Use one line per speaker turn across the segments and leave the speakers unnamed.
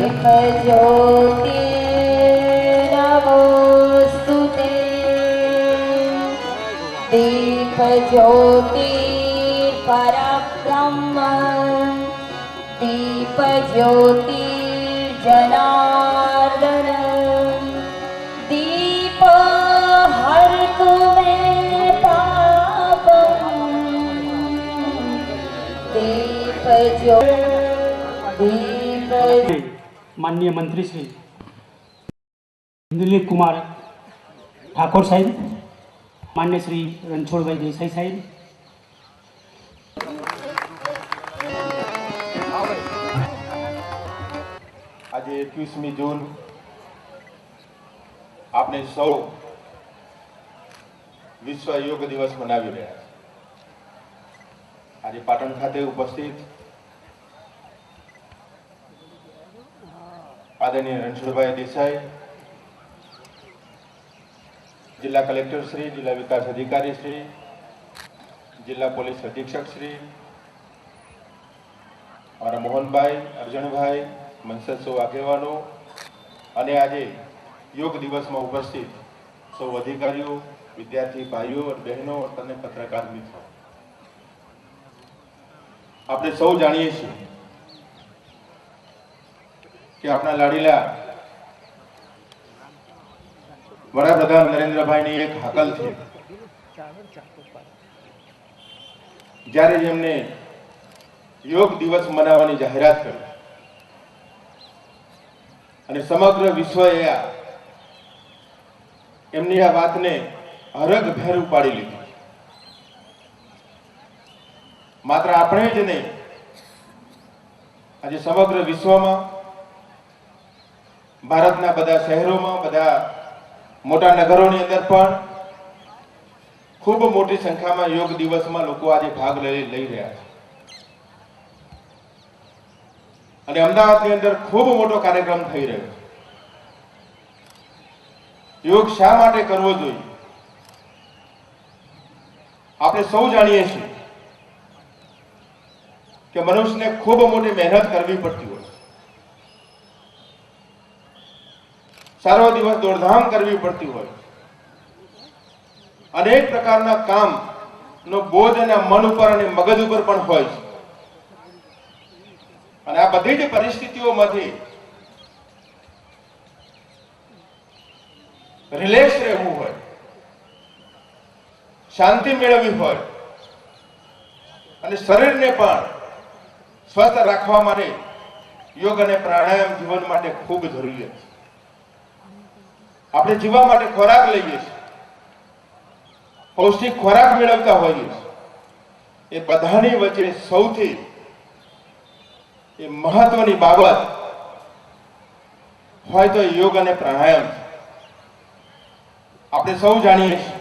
दीपज्योतिर्नमोऽस्तुते दीपज्योतिर्परब्रह्म दीपज्योतिर्जनार्दन दीप हरतु मे पापम्
माननीय मंत्री श्री दिलीप कुमार ठाकुर साहेब, मान्य श्री रणछोड़भाई देसाई साहेब,
आज 21મી જૂન આપણે સૌ વિશ્વ યોગ દિવસ મનાવી રહ્યા છે। આજે પાટણ ખાતે ઉપસ્થિત આદરણીય રણછોડભાઈ દેસાઈ, जिला कलेक्टर श्री, जिला विकास अधिकारी श्री, जिला पुलिस अधीक्षक श्री, हमारा मोहन भाई, अर्जुन भाई, मनसद सौ आगेवानों अने आजे योग दिवस में उपस्थित सौ अधिकारीओ, विद्यार्थी भाईओ और बहनों और पत्रकार मित्रों, आपणे सौ जाणीए छीए कि अपना लाडीला वडाप्रधान नरेन्द्रभाई ની એક હાકલ છે જ્યારે જેમને યોગ દિવસ મનાવવાની જાહેરાત કરી અને સમગ્ર વિશ્વએ એમની આ વાતને હરખભેર ઉપાડી લીધી। માત્ર આપણે જ નહીં, આજે સમગ્ર વિશ્વમાં, ભારતના બધા શહેરોમાં, બધા मोटा नगरों अंदर पण खूब मोटी संख्या में योग दिवस में लोग आज भाग लई रहा है। अमदावाद अंदर खूब मोटो कार्यक्रम थई रह्यो छे। योग शा माटे करवो जोईए? आपणे सौ जाणीए छीए कि मनुष्य ने खूब मोटी मेहनत करवी पड़ती होय, सारो दिवस दौड़धाम करवी पड़ती हो, अनेक प्रकारना काम नो बोझ एना मन पर अने मगज पर पण होय छे। अने आ बधी ज परिस्थितिओमांथी रिलेक्स रहेवुं होय, शांति मेळववी होय अने शरीरने पण स्वस्थ राखवा माटे योग अने प्राणायाम जीवन माटे खूब जरूरी छे। આપણે જીવવા માટે ખોરાક લઈએ છીએ, પૌષ્ટિક ખોરાક મેળવતા હોઈએ છીએ, એ બધાની વચ્ચે સૌથી મહત્વની બાબત હોય તો યોગ અને પ્રાણાયામ। આપણે સૌ જાણીએ છીએ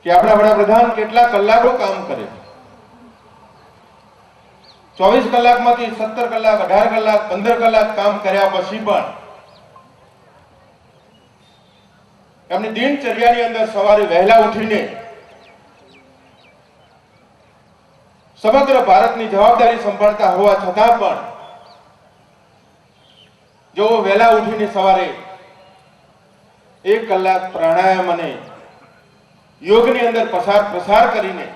કે આપણા વડાપ્રધાન કેટલા કલાકો કામ કરે, 24 કલાકમાંથી 17 કલાક, 18 કલાક, 15 કલાક કામ કર્યા પછી પણ एमनी दिनचर्या अंदर सवारे वहेला उठीने समग्र भारत की जवाबदारी संभाळता होवा छतां पण जो वहेला उठीने सवारे 1 कलाक प्राणायाम अने योगनी अंदर प्रसार करीने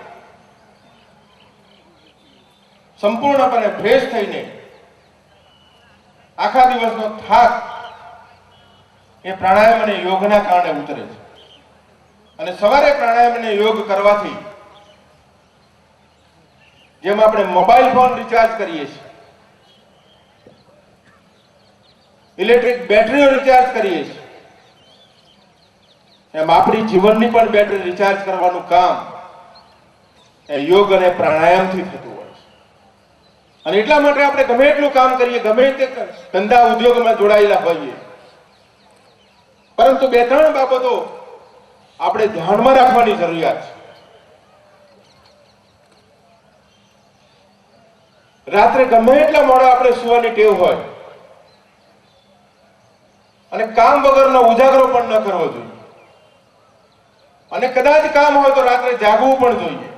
संपूर्णपणे फ्रेश थईने आखा दिवसनो थाक ए प्राणायाम अने योगना कारणे उतरे छे। अने सवारे प्राणायाम अने योग करवाथी जेम आपणे मोबाइल फोन रिचार्ज करीए छीए, इलेक्ट्रिक बेटरीओ रिचार्ज करीए छीए, एम आपणी जीवननी पण बेटरी रिचार्ज करवानुं काम ए योग अने प्राणायामथी थतुं होय छे। अने એટલા માટે આપણે ગમે એટલું કામ કરીએ, ગમે તે ધંધા ઉદ્યોગમાં જોડાયેલા હોઈએ, परंतु 2-3 बाबतो આપણે ધ્યાનમાં રાખવાની જરૂરિયાત છે। રાત્રે ગમે એટલા મોડા આપણે સુવાની ટેવ હોય અને કામ વગરનો ઉજાગરો પણ ન કરવો જોઈએ, અને કદાચ કામ હોય તો રાત્રે જાગવું પણ જોઈએ,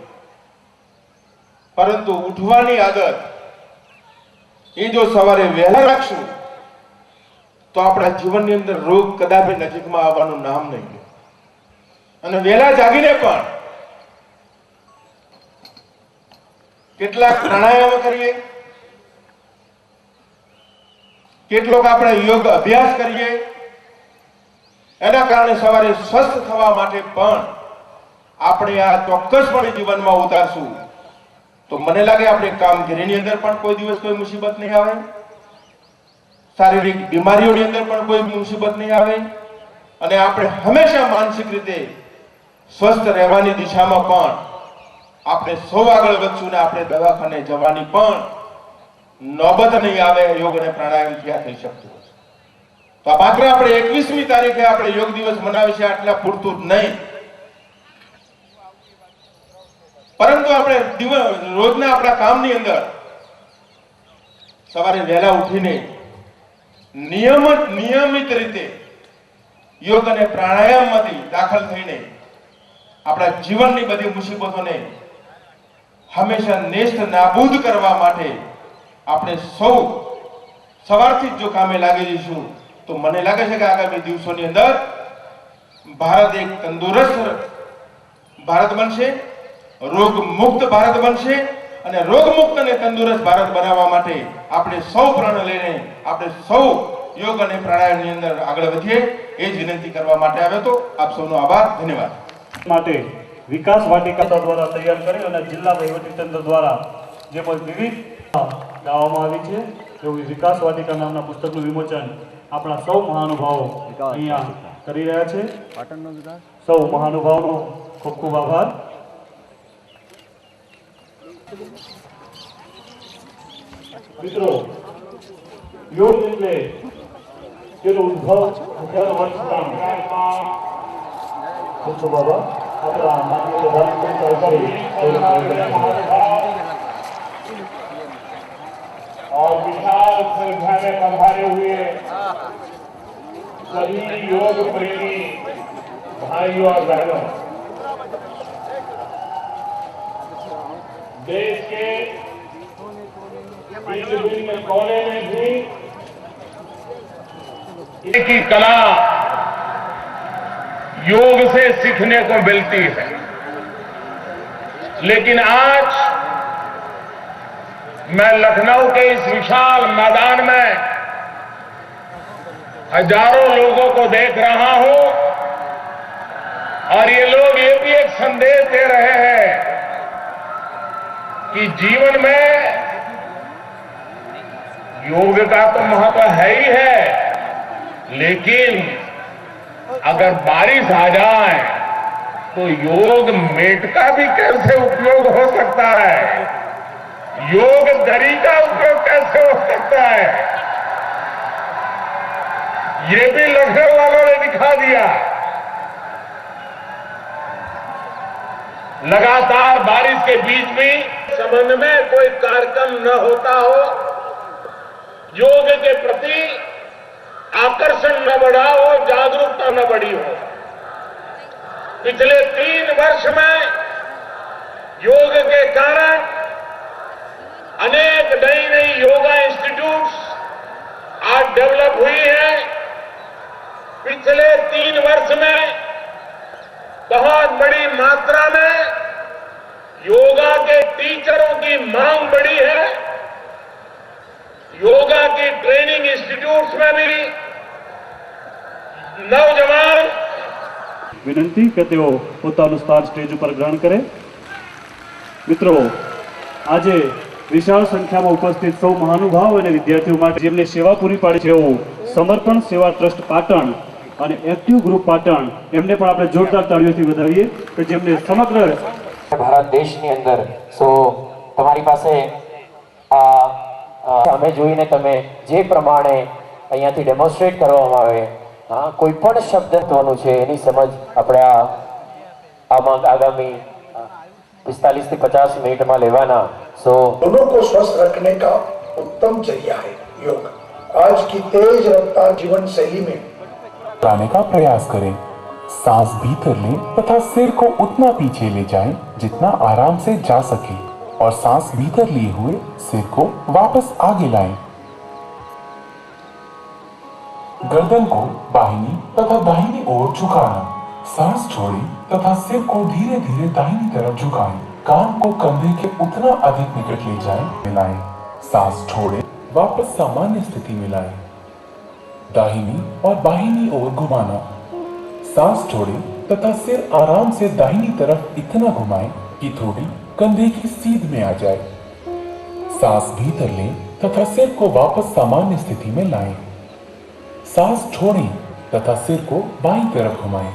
પરંતુ ઉઠવાની આદત એ જો સવારે વહેલા રાખશું તો આપણા જીવનની અંદર રોગ કદાપી નજીકમાં આવવાનું નામ નહીં લે. અને વહેલા જાગીને પણ કેટલાક પ્રાણાયામ કરીએ, કેટલોક આપણે યોગ અભ્યાસ કરીએ, એના કારણે સવારે સ્વસ્થ થવા માટે પણ આપણે આ ચોક્કસપણે જીવનમાં ઉતારશું તો મને લાગે આપણે કામગીરીની અંદર પણ કોઈ દિવસ કોઈ મુસીબત નહીં આવે, શારીરિક બીમારીઓની અંદર પણ કોઈ મુસીબત નહીં આવે, અને આપણે હંમેશા માનસિક રીતે સ્વસ્થ રહેવાની દિશામાં પણ આપણે સૌ આગળ વધશું ને આપણે દવાખાને જવાની પણ નોબત નહીં આવે. યોગ અને પ્રાણાયામ ક્યાં થઈ શકતું હશે. તો આ માત્ર આપણે 21મી તારીખે આપણે યોગ દિવસ મનાવીએ છીએ આટલા પૂરતું જ નહીં, પરંતુ આપણે રોજના આપણા કામની અંદર સવારે વહેલા ઉઠીને નિયમિત રીતે યોગ અને પ્રાણાયામમાંથી દાખલ થઈને આપણા જીવનની બધી મુસીબતોને હંમેશા નેસ્ત નાબૂદ કરવા માટે આપણે સૌ સવારથી જ જો કામે લાગી જઈશું તો મને લાગે છે કે આગામી દિવસોની અંદર ભારત એક તંદુરસ્ત ભારત બનશે, રોગ મુક્ત ભારત બનશે, અને રોગ મુક્ત અને તંદુરસ્ત ભારત બનાવવા માટે આપણે સૌ પ્રણ લઈને આપણે સૌ યોગ અને પ્રાણાયામની અંદર આગળ વધીએ એ જ વિનંતી કરવા માટે આવ્યો તો. આપ સૌનો આભાર, ધન્યવાદ.
માટે વિકાસ વાટિકા દ્વારા તૈયાર કરી અને જિલ્લા વહીવટીતંત્ર દ્વારા જે વિવિધ લાવવામાં આવી છે એવું વિકાસ વાટિકા નામના પુસ્તકનું વિમોચન આપણા સૌ મહાનુભાવો અહીંયા કરી રહ્યા છે. સૌ મહાનુભાવોનો ખૂબ ખૂબ આભાર. મિત્રો, યોગ એટલે તેનો ઉદ્ભવ 1000 વર્ષ પૂછો બાબા આપણા માનનીય પ્રધાનમંત્રી
और विशाल संख्या में पधारे हुए सभी योग प्रेमी भाइयों और बहनों, देश के भिन्न कोने में भी की कला योग से सीखने को मिलती है, लेकिन आज मैं लखनऊ के इस विशाल मैदान में हजारों लोगों को देख रहा हूं और ये लोग ये भी एक संदेश दे रहे हैं कि जीवन में योग का तो महत्व है ही है, लेकिन अगर बारिश आ जाए तो योग मेट का भी कैसे उपयोग हो सकता है, योग दरी का उपयोग कैसे हो सकता है, ये भी लखनऊ वालों ने दिखा दिया. लगातार बारिश के बीच भी संबंध में कोई कार्यक्रम न होता हो, योग के प्रति आकर्षण न बढ़ा हो, जागरूकता न बढ़ी हो. पिछले 3 वर्ष में योग के कारण अनेक नई नई योगा इंस्टीट्यूट्स आज डेवलप हुई हैं. पिछले 3 वर्ष में बहुत बड़ी मात्रा में योगा के टीचरों की मांग बढ़ी है. योगा की ट्रेनिंग इंस्टीट्यूट्स में भी नौजवान
વિનંતી કે તેઓ પોતાનું સ્થાન સ્ટેજ ઉપર ગ્રહણ કરે. મિત્રો, આજે વિશાળ સંખ્યામાં ઉપસ્થિત સૌ મહાનુભાવ અને વિદ્યાર્થીઓ માટે જેમને સેવા પૂરી પાડી છે એવું સમર્પણ સેવા ટ્રસ્ટ પાટણ અને એક્ટિવ ગ્રુપ પાટણ એમને પણ આપણે જોરદાર તાળીઓથી વધાવીએ કે જેમને સમગ્ર
ભારત દેશની અંદર સો તમારી પાસે અમે જોઈને તમે જે પ્રમાણે અહીંયાથી ડેમોન્સ્ટ્રેટ કરવામાં આવે કોઈ પણ શબ્દત્વનું છે એની સમજ આપણે આમાં આગામી 45 થી 50 મિનિટમાં લેવાના. सो
दोनों को स्वस्थ रखने का उत्तम जरिया है योग. आज की तेज रफ्तार जीवन शैली में
लाने का प्रयास करें. सांस भीतर लें तथा सिर को उतना पीछे ले जाएं जितना आराम से जा सके और सांस भीतर लिए हुए सिर को वापस आगे लाएं. गर्दन को बाहिनी तथा दाहिनी ओर झुकाना। सांस छोड़ें तथा सिर को धीरे धीरे दाहिनी तरफ झुकाएं। कान को कंधे के उतना अधिक निकट ले जाएं, मिलाएं। सांस छोड़ें, वापस सामान्य स्थिति में लाएं। दाहिनी और बाहिनी ओर घुमाना। सांस छोड़ें तथा सिर आराम से दाहिनी तरफ इतना घुमाएं कि थोड़ी कंधे की सीध में आ जाए। सांस भीतर लें तथा सिर को वापस सामान्य स्थिति में लाएं। सांस छोड़ें तथा सिर को बाईं तरफ घुमाएं।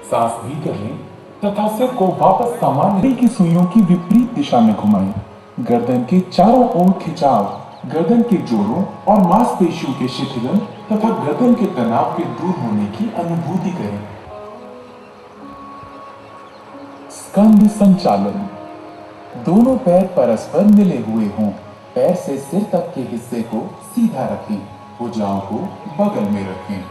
सांस भीतर लें तथा सिर को वापस सामान्य की सुइयों की विपरीत दिशा में घुमाएं। गर्दन के चारों ओर खिंचाव, गर्दन के जोड़ों और मांसपेशियों के शिथिलन तथा गर्दन के तनाव के दूर होने की अनुभूति करें। स्कंद संचालन। दोनों पैर परस्पर मिले हुए हों। पैर से सिर तक के हिस्से को सीधा रखें। भुजाओं को बगल में रखें।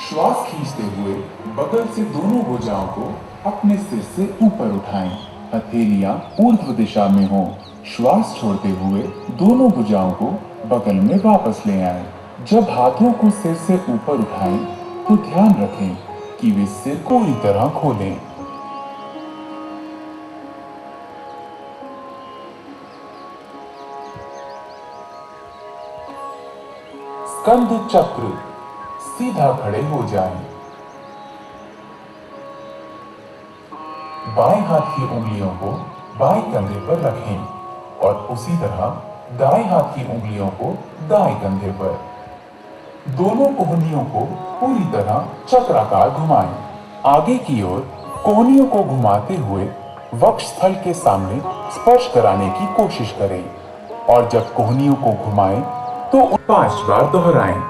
श्वास खींचते हुए बगल से दोनों भुजाओं को अपने सिर से ऊपर उठाएं। हथेलियां ऊर्ध्व दिशा में हों। श्वास छोड़ते हुए दोनों भुजाओं को बगल में वापस ले आएं। जब हाथों को सिर से ऊपर उठाएं तो ध्यान रखें कि वे सिर को पूरी तरह खोलें। स्कंद चक्र। सीधा खड़े हो जाएं। बाएं हाथ की उंगलियों को बाएं कंधे पर रखें और उसी तरह दाएं हाथ की उंगलियों को दाएं कंधे पर। दोनों कोहनियों को पूरी तरह चक्राकार घुमाएं। आगे की ओर कोहनियों को घुमाते हुए वक्ष स्थल के सामने स्पर्श कराने की कोशिश करें और जब कोहनियों को घुमाएं तो 5 बार दोहराएं।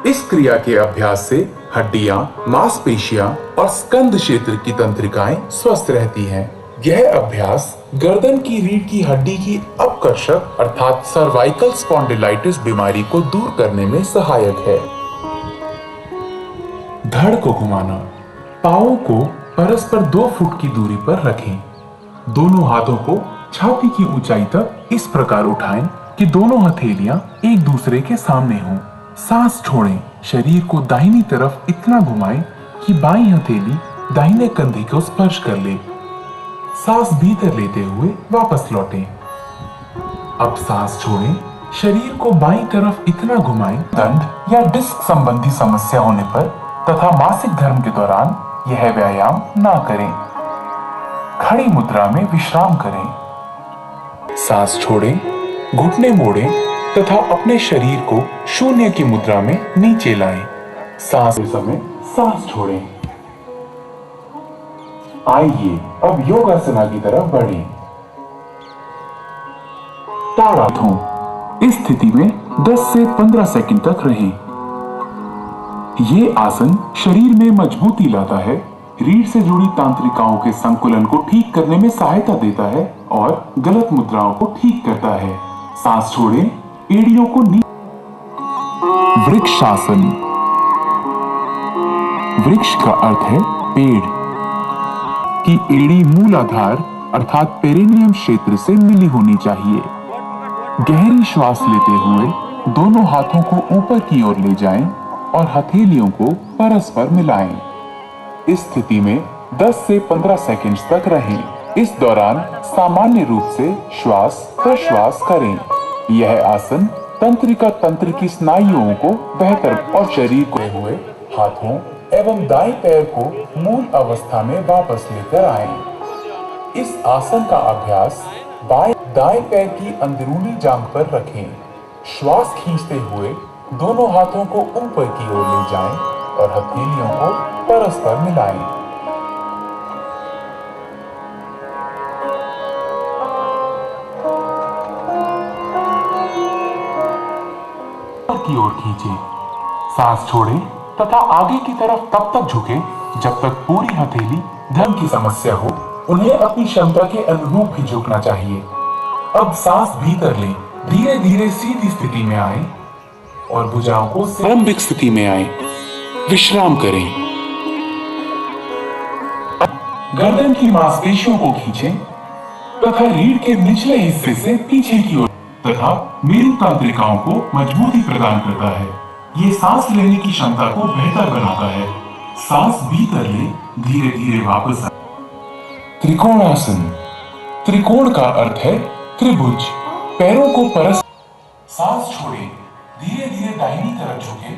इस क्रिया के अभ्यास से हड्डियां, मांसपेशियां और स्कंद क्षेत्र की तंत्रिकाएं स्वस्थ रहती हैं। यह अभ्यास गर्दन की रीढ़ की हड्डी की अपकर्षक अर्थात सर्वाइकल स्पॉन्डिलाइटिस बीमारी को दूर करने में सहायक है। धड़ को घुमाना। पांवों को परस्पर 2 फुट की दूरी पर रखें। दोनों हाथों को छाती की ऊंचाई तक इस प्रकार उठाएं कि दोनों हथेलियां एक दूसरे के सामने हों। सांस छोड़ें। शरीर को दाहिनी तरफ इतना घुमाएं कि बाईं हथेली दाहिने कंधे को स्पर्श कर ले। सांस भीतर लेते हुए वापस लौटें। अब सांस छोड़ें। शरीर को बाईं तरफ इतना घुमाएं। दंड या डिस्क संबंधी समस्या होने पर तथा मासिक धर्म के दौरान यह व्यायाम ना करें। खड़ी मुद्रा में विश्राम करें। सांस छोड़ें, घुटने मोड़ें तथा अपने शरीर को शून्य की मुद्रा में नीचे लाएं। सांस के समय सांस छोड़ें। आइए अब योगासना की तरफ बढ़ें। ताड़ासन। इस स्थिति में 10 से 15 सेकंड तक रहें। ये आसन शरीर में मजबूती लाता है, रीढ़ से जुड़ी तांत्रिकाओं के संकुलन को ठीक करने में सहायता देता है और गलत मुद्राओं को ठीक करता है। सांस छोड़ें, एड़ियों को वृक्षासन। वृक्ष का अर्थ है पेड़ की एड़ी मूलाधार अर्थात पेरिनियम क्षेत्र से मिली होनी चाहिए। गहरी श्वास लेते हुए दोनों हाथों को ऊपर की ओर ले जाएं और हथेलियों को परस्पर मिलाएं। इस स्थिति में 10 से 15 सेकंड्स तक रहें। इस दौरान सामान्य रूप से श्वास प्रश्वास करें। यह आसन तंत्रिका तंत्र की स्नायुओं को बेहतर और शरीर को हुए हाथों एवं दाएं पैर को मूल अवस्था में वापस लेकर आएं। इस आसन का अभ्यास दाएं पैर की अंदरूनी जांघ पर रखें। श्वास खींचते हुए दोनों हाथों को ऊपर की ओर ले जाएं और हथेलियों को परस्पर मिलाएं। की ओर खींचे। सांस छोड़ें तथा आगे की तरफ तब तक झुके जब तक पूरी हथेली धर्म की समस्या हो। उन्हें अपनी क्षमता के अनुरूप ही झुकना चाहिए। अब सांस भीतर लें, धीरे धीरे सीधी स्थिति में आए और भुजाओं को प्रारंभिक स्थिति में आए। विश्राम करें। गर्दन की मांसपेशियों को खींचें तथा रीढ़ के निचले हिस्से से पीछे की ओर तथा मेरु तंत्रिकाओं को मजबूती प्रदान करता है। ये सांस लेने की क्षमता को बेहतर बनाता है। सांस भीतर ले, धीरे धीरे वापस आए। त्रिकोणासन। त्रिकोण का अर्थ है त्रिभुज। पैरों को परस्पर सांस छोड़े, धीरे धीरे दाहिनी तरफ झुके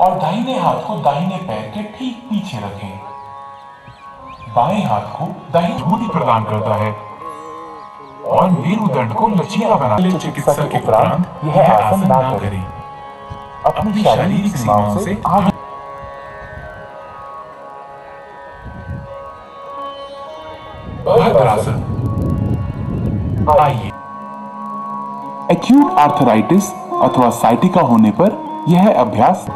और दाहिने हाथ को दाहिने पैर के ठीक पीछे रखें। बाएं हाथ को दाहिनी मजबूती प्रदान करता है और मेरुदंड को लचीला बनाता है। चिकित्सक के उपरांत यह आसन ना करें। अपनी शारीरिक सीमाओं से आगे। भद्रासन। आइए। एक्यूट आर्थराइटिस अथवा साइटिका होने पर यह अभ्यास।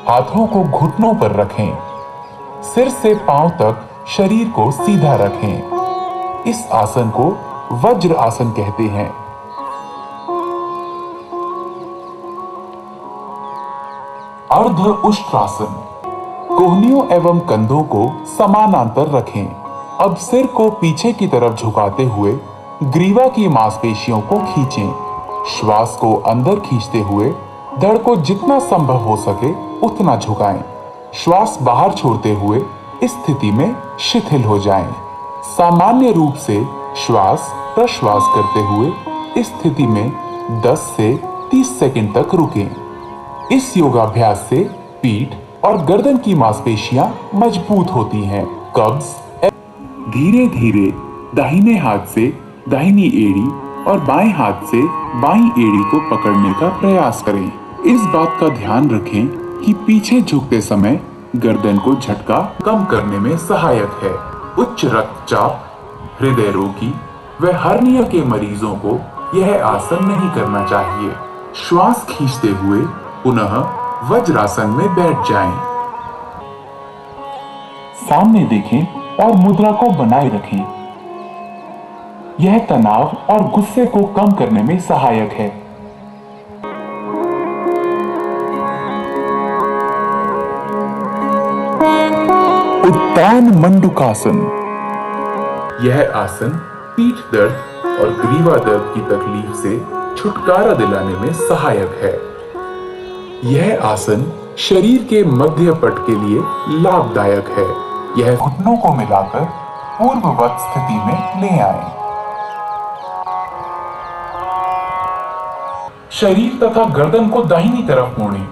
हाथों को घुटनों पर रखें। सिर से पांव तक शरीर को सीधा रखें। इस आसन को वज्र आसन कहते हैं। अर्ध उष्ट्रासन। कोहनियों एवं कंधों को समानांतर रखें। अब सिर को पीछे की तरफ झुकाते हुए ग्रीवा की मांसपेशियों को खींचें। श्वास को अंदर खींचते हुए धड़ को जितना संभव हो सके उतना झुकाएं। श्वास बाहर छोड़ते हुए इस स्थिति में शिथिल हो जाएं। सामान्य रूप से श्वास प्रश्वास करते हुए इस स्थिति में 10 से 30 सेकंड तक रुकें। इस योगाभ्यास से पीठ और गर्दन की मांसपेशियां मजबूत होती हैं। कब्ज। धीरे धीरे दाहिने हाथ से दाहिनी एड़ी और बाएं हाथ से बाईं एड़ी को पकड़ने का प्रयास करें। इस बात का ध्यान रखें कि पीछे झुकते समय गर्दन को झटका कम करने में सहायक है। उच्च रक्तचाप, हृदय रोगी व हर्निया के मरीजों को यह आसन नहीं करना चाहिए। श्वास खींचते हुए पुनः वज्रासन में बैठ जाएं। सामने देखें और मुद्रा को बनाए रखें। यह तनाव और गुस्से को कम करने में सहायक है। उत्तान मंडूकासन। यह आसन पीठ दर्द और ग्रीवा दर्द की तकलीफ से छुटकारा दिलाने में सहायक है। यह आसन शरीर के मध्य पट के लिए लाभदायक है। यह घुटनों को मिलाकर पूर्ववत स्थिति में ले आए। शरीर तथा गर्दन को दाहिनी तरफ मोड़ें।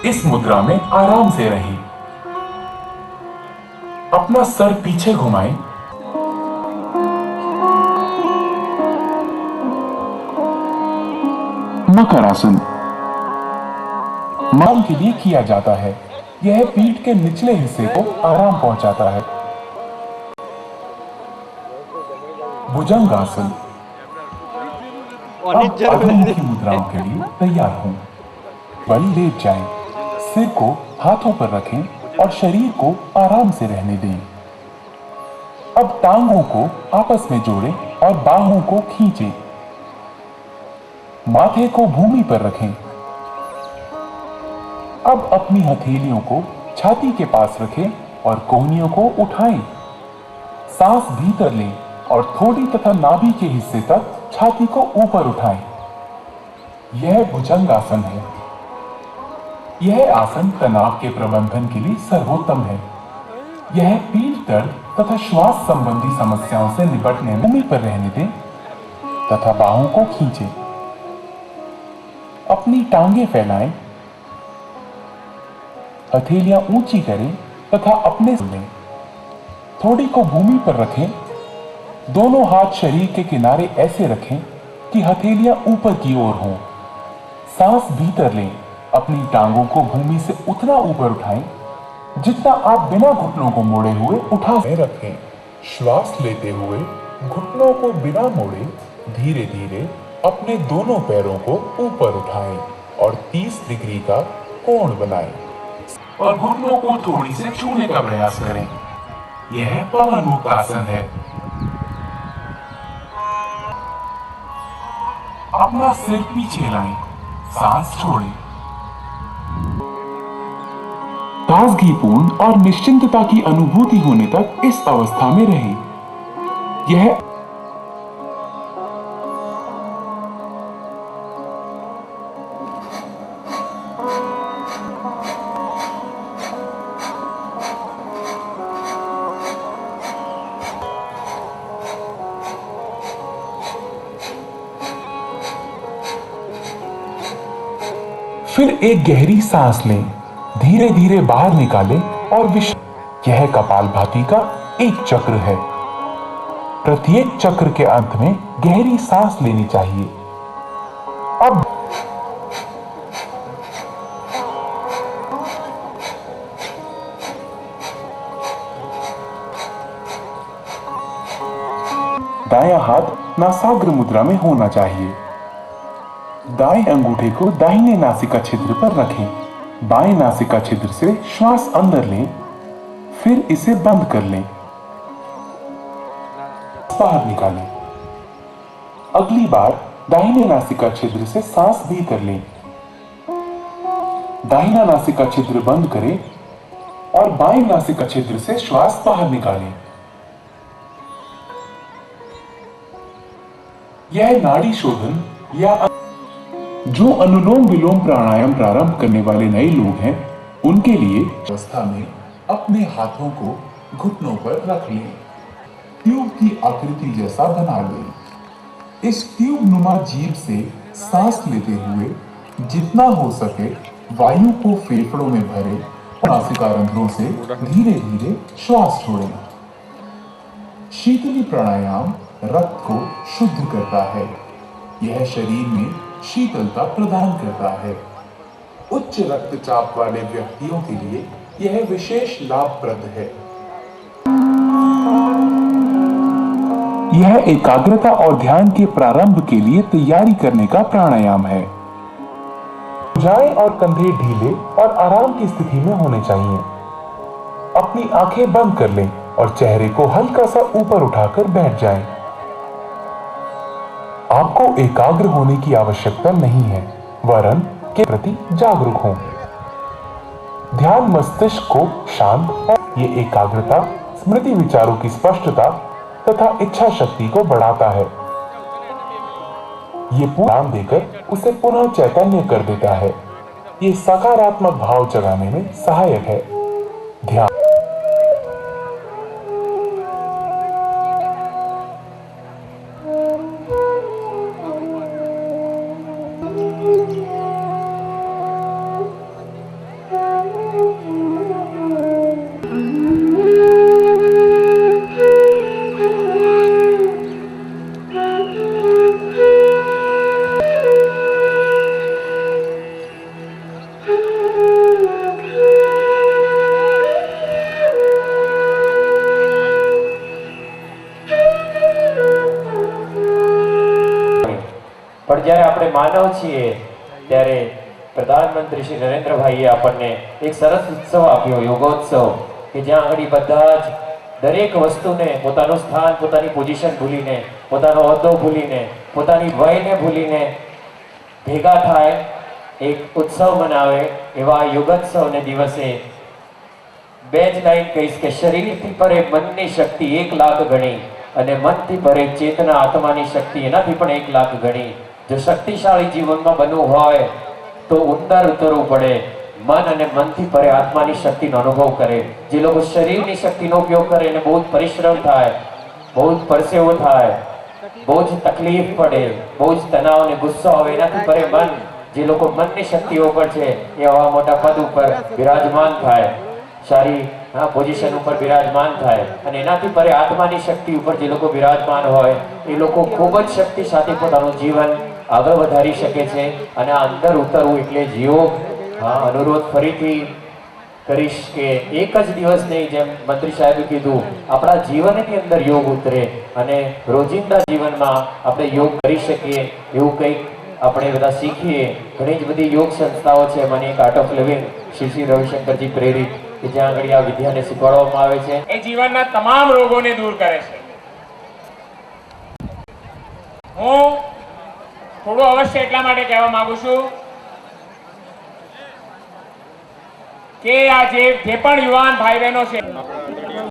इस मुद्रा में आराम से रहें। अपना सर पीछे घुमाएं। मकरासन मान के लिए किया जाता है। यह पीठ के निचले हिस्से को आराम पहुंचाता है। भुजंगासन। अब अधोमुखी मुद्राओं के लिए तैयार हों। बल लेट जाएं। सिर को हाथों पर रखें और शरीर को आराम से रहने दें। अब टांगों को आपस में जोड़ें और बाहों को खींचें। माथे को भूमि पर रखें। अब अपनी हथेलियों को छाती के पास रखें और कोहनियों को उठाएं। सांस भीतर लें और थोड़ी तथा नाभि के हिस्से तक छाती को ऊपर उठाएं। यह भुजंगासन है। यह आसन तनाव के प्रबंधन के लिए सर्वोत्तम है। यह पीठ दर्द तथा श्वास संबंधी समस्याओं से निपटने में भूमि पर रहने दें तथा बाहों को खींचें। अपनी टांगें फैलाएं, हथेलियां ऊंची करें तथा अपने लें। थोड़ी को भूमि पर रखें। दोनों हाथ शरीर के किनारे ऐसे रखें कि हथेलियां ऊपर की ओर हों। सांस भीतर लें। अपनी टांगों को भूमि से उतना ऊपर उठाएं जितना आप बिना घुटनों को मोड़े हुए उठा रखें। श्वास लेते हुए घुटनों को बिना मोड़े धीरे धीरे अपने दोनों पैरों को ऊपर उठाएं और 30 डिग्री का कोण बनाएं और घुटनों को थोड़ी से छूने का प्रयास करें। यह पवन मुक्त आसन है। अपना सिर पीछे लाएं, सांस छोड़ें। ताजगीपूर्ण और निश्चिंतता की अनुभूति होने तक इस अवस्था में रहें। यह फिर एक गहरी सांस लें, धीरे धीरे बाहर निकालें और यह कपालभाति का एक चक्र है। प्रत्येक चक्र के अंत में गहरी सांस लेनी चाहिए। अब दायां हाथ नासाग्र मुद्रा में होना चाहिए। दाएं अंगूठे को दाहिने नासिका छिद्र पर रखें। बाएं नासिका छिद्र से श्वास अंदर लें, फिर इसे बंद कर लें, बाहर निकालें। अगली बार दाहिने नासिका छिद्र से सांस भीतर लें, दाहिना नासिका छिद्र बंद करें और बाएं नासिका छिद्र से श्वास बाहर निकालें। यह नाड़ी शोधन या जो अनुलोम विलोम प्राणायाम प्रारंभ करने वाले नए लोग हैं, उनके लिए अवस्था में अपने हाथों को घुटनों पर रख लें। ट्यूब की आकृति जैसा बना लें। इस ट्यूब नुमा जीभ से सांस लेते हुए जितना हो सके वायु को फेफड़ों में भरे, नासिका रंध्रों से धीरे धीरे श्वास छोड़ें। शीतली प्राणायाम रक्त को शुद्ध करता है। यह शरीर में शीतलता प्रदान करता है। उच्च रक्तचाप वाले व्यक्तियों के लिए यह विशेष लाभप्रद है। यह एकाग्रता और ध्यान के प्रारंभ के लिए तैयारी करने का प्राणायाम है। भुजाएं और कंधे ढीले और आराम की स्थिति में होने चाहिए। अपनी आंखें बंद कर लें और चेहरे को हल्का सा ऊपर उठाकर बैठ जाएं। आपको एकाग्र होने की आवश्यकता नहीं है, वरन के प्रति जागरूक हों। ध्यान मस्तिष्क को शांत और ये एकाग्रता स्मृति विचारों की स्पष्टता तथा इच्छा शक्ति को बढ़ाता है। ये पूरा देकर उसे पुनः चैतन्य कर देता है। ये सकारात्मक भाव जगाने में सहायक है। ध्यान
પણ જ્યારે આપણે માનવ છીએ ત્યારે પ્રધાનમંત્રી શ્રી નરેન્દ્રભાઈએ આપણને એક સરસ ઉત્સવ આપ્યો, યોગોત્સવ, કે જ્યાં આગળ બધા જ દરેક વસ્તુને પોતાનું સ્થાન, પોતાની પોઝિશન ભૂલીને, પોતાનો હોદ્દો ભૂલીને, પોતાની વયને ભૂલીને ભેગા થાય, એક ઉત્સવ મનાવે. એવા યોગોત્સવને દિવસે બે જ લાઈન કહીશ કે શરીરથી પરે મનની શક્તિ 1 લાખ ગણી અને મનથી પરે ચેતના આત્માની શક્તિ એનાથી પણ 1 લાખ ગણી. જો શક્તિશાળી જીવનમાં બનવું હોય તો અંદર ઉતરવું પડે. મન અને મનથી પરે આત્માની શક્તિનો અનુભવ કરે. જે લોકો શરીરની શક્તિનો ઉપયોગ કરે એને બહુ જ પરિશ્રમ થાય, બહુ જ પરસેવો થાય, બહુ જ તકલીફ પડે, બહુ જ તણાવ અને ગુસ્સો આવે. એનાથી પરે મન, જે લોકો મનની શક્તિઓ પર છે એ આવા મોટા પદ ઉપર બિરાજમાન થાય, સારી પોઝિશન ઉપર બિરાજમાન થાય. અને એનાથી પરે આત્માની શક્તિ ઉપર જે લોકો બિરાજમાન હોય એ લોકો ખૂબ જ શક્તિ સાથે પોતાનું જીવન આગળ વધારી શકે છે. અને આ અંદર ઉતરવું એટલે જ યોગ. અનુરોધ ફરીથી કરીશ કે એક જ દિવસ નહીં, જેમ મંત્રી સાહેબે કીધું, આપણા જીવનની અંદર યોગ ઉતરે અને રોજિંદા જીવનમાં આપણે યોગ કરી શકીએ એવું કંઈક આપણે બધા શીખીએ. ઘણી જ બધી યોગ સંસ્થાઓ છે. મને એક art of living Shri Ravishankarji પ્રેરિત, કે જ્યાં આગળ આ વિદ્યાને શીખવાડવામાં આવે છે.
એ જીવનના તમામ રોગોને દૂર કરે છે. હું થોડું અવશ્ય એટલા માટે કહેવા માંગુ છું કે આ જે પણ યુવાન ભાઈ બહેનો છે